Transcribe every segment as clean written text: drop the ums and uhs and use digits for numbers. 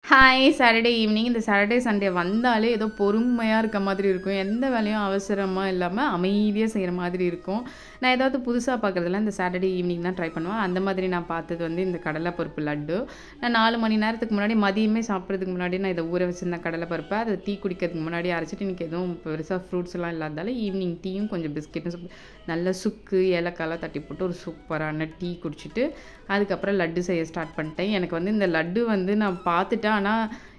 Hi! Saturday evening. இந்த Saturday, Sunday வந்தாலே ஏதோ பொறுமையா இருக்க மாதிரி இருக்கும். எந்த வேலையும் அவசரமா இல்லாம அமைதியா செய்ற மாதிரி இருக்கும். நான் ஏதாவது புதுசா பார்க்குறதெல்லாம் இந்த சாட்டர்டே ஈவினிங் தான் ட்ரை பண்ணுவேன். அந்த மாதிரி நான் பார்த்தது வந்து இந்த கடலை பருப்பு லட்டு. நான் 4 மணி நேரத்துக்கு முன்னாடி மதியமே சாப்பிட்றதுக்கு முன்னாடி நான் இத ஊற வச்சிருந்தேன் கடலை பருப்ப. அத டீ குடிக்கிறதுக்கு முன்னாடி அரைச்சிட்டு இன்னைக்கு எதுவும் பெருசா ஃப்ரூட்ஸ்லாம் இல்லாததால ஈவினிங் டீயும் கொஞ்சம் பிஸ்கெட்டும் நல்ல சுக்கு, ஏலக்காய்லாம் தட்டி போட்டு ஒரு சூப்பரான டீ குடிச்சிட்டு, அதுக்கப்புறம் லட்டு செய்ய ஸ்டார்ட் பண்ணிட்டேன். எனக்கு வந்து இந்த லட்டு வந்து நான் பார்த்துட்டேன். ஆனா,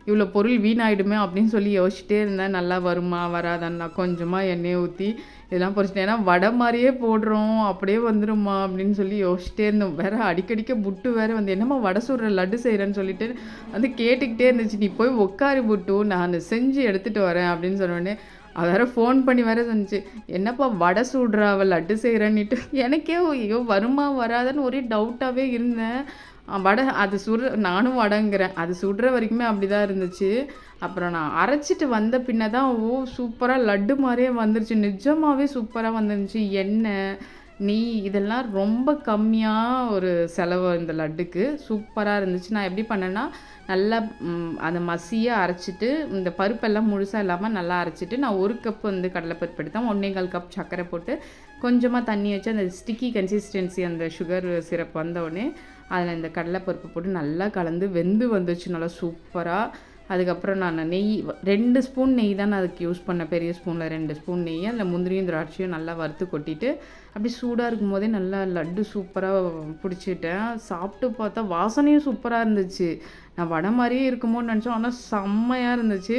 இவ்வளோ பொருள் வீணாயிடுமே அப்படின்னு சொல்லி யோசிச்சுட்டே இருந்தேன். நல்லா வருமா? வராதான்னு நான் கொஞ்சமா எண்ணெய ஊத்தி இதெல்லாம் பொரிச்சுட்டேன். ஏன்னா வடை மாரியே போடுறோம். அப்படியே வந்துருமா? அப்படின்னு சொல்லி யோசிச்சுட்டே இருந்தோம். வேற அடிக்கடிக்க புட்டு வேற வந்து என்னம்மா வடை சுடுற லட்டு செய்றேன்னு சொல்லிட்டு வந்து கேட்டுக்கிட்டே இருந்துச்சு. "நீ போய் உட்காரு புட்டு, நான் செஞ்சு எடுத்துட்டு வரேன்" அப்படின்னு சொன்னோனே, அவ வேற ஃபோன் பண்ணி வேற சொன்னுச்சு. "என்னப்பா வடை சுடுறா அவ லட்டு செய்றேன்னிட்டு" எனக்கே ஐயோ! வருமா? வராதான்னு ஒரே டவுட்டாவே இருந்தேன். வடை அது நானும் வடைங்கிறேன். அது சுடுற வரைக்குமே அப்படிதான் இருந்துச்சு. அப்புறம் நான் அரைச்சுட்டு வந்த பின்ன தான், ஓ! சூப்பரா லட்டு மாரியே வந்துருச்சு. நிஜமாவே சூப்பரா வந்துருந்துச்சு. எண்ணெய், நெய் இதெல்லாம் ரொம்ப கம்மியா ஒரு செலவு இந்த லட்டுக்கு. சூப்பரா இருந்துச்சு. நான் எப்படி பண்ணேன்னா, நல்லா அத மசியா அரைச்சுட்டு, இந்த பருப்பெல்லாம் முழுசா இல்லாம நல்லா அரைச்சுட்டு, நான் 1 கப் வந்து கடலை பருப்பு எடுத்தேன். 1 1/4 கப் சர்க்கரை போட்டு, கொஞ்சமா தண்ணி வச்சு அந்த ஸ்டிக்கி கன்சிஸ்டன்சி அந்த சுகர் சிரப் வந்தவுடனே, அதில இந்த கடலை பருப்பு போட்டு நல்லா கலந்து வெந்து வந்துச்சு நல்லா சூப்பரா. அதுக்கப்புறம் நான் 2 ஸ்பூன் நெய் தான் நான் அதுக்கு யூஸ் பண்ணேன். பெரிய ஸ்பூன்ல 2 ஸ்பூன் நெய். அதில முந்திரியும், திராட்சையும் நல்லா வறுத்து கொட்டிட்டு, அப்படியே சூடா இருக்கும்போதே நல்லா லட்டு சூப்பரா புடிச்சுட்டேன். சாப்பிட்டு பார்த்தா வாசனையும் சூப்பரா இருந்துச்சு. நான் வடை மாரியே இருக்குமோன்னு நெனச்சோம். ஆனா செம்மையா இருந்துச்சு.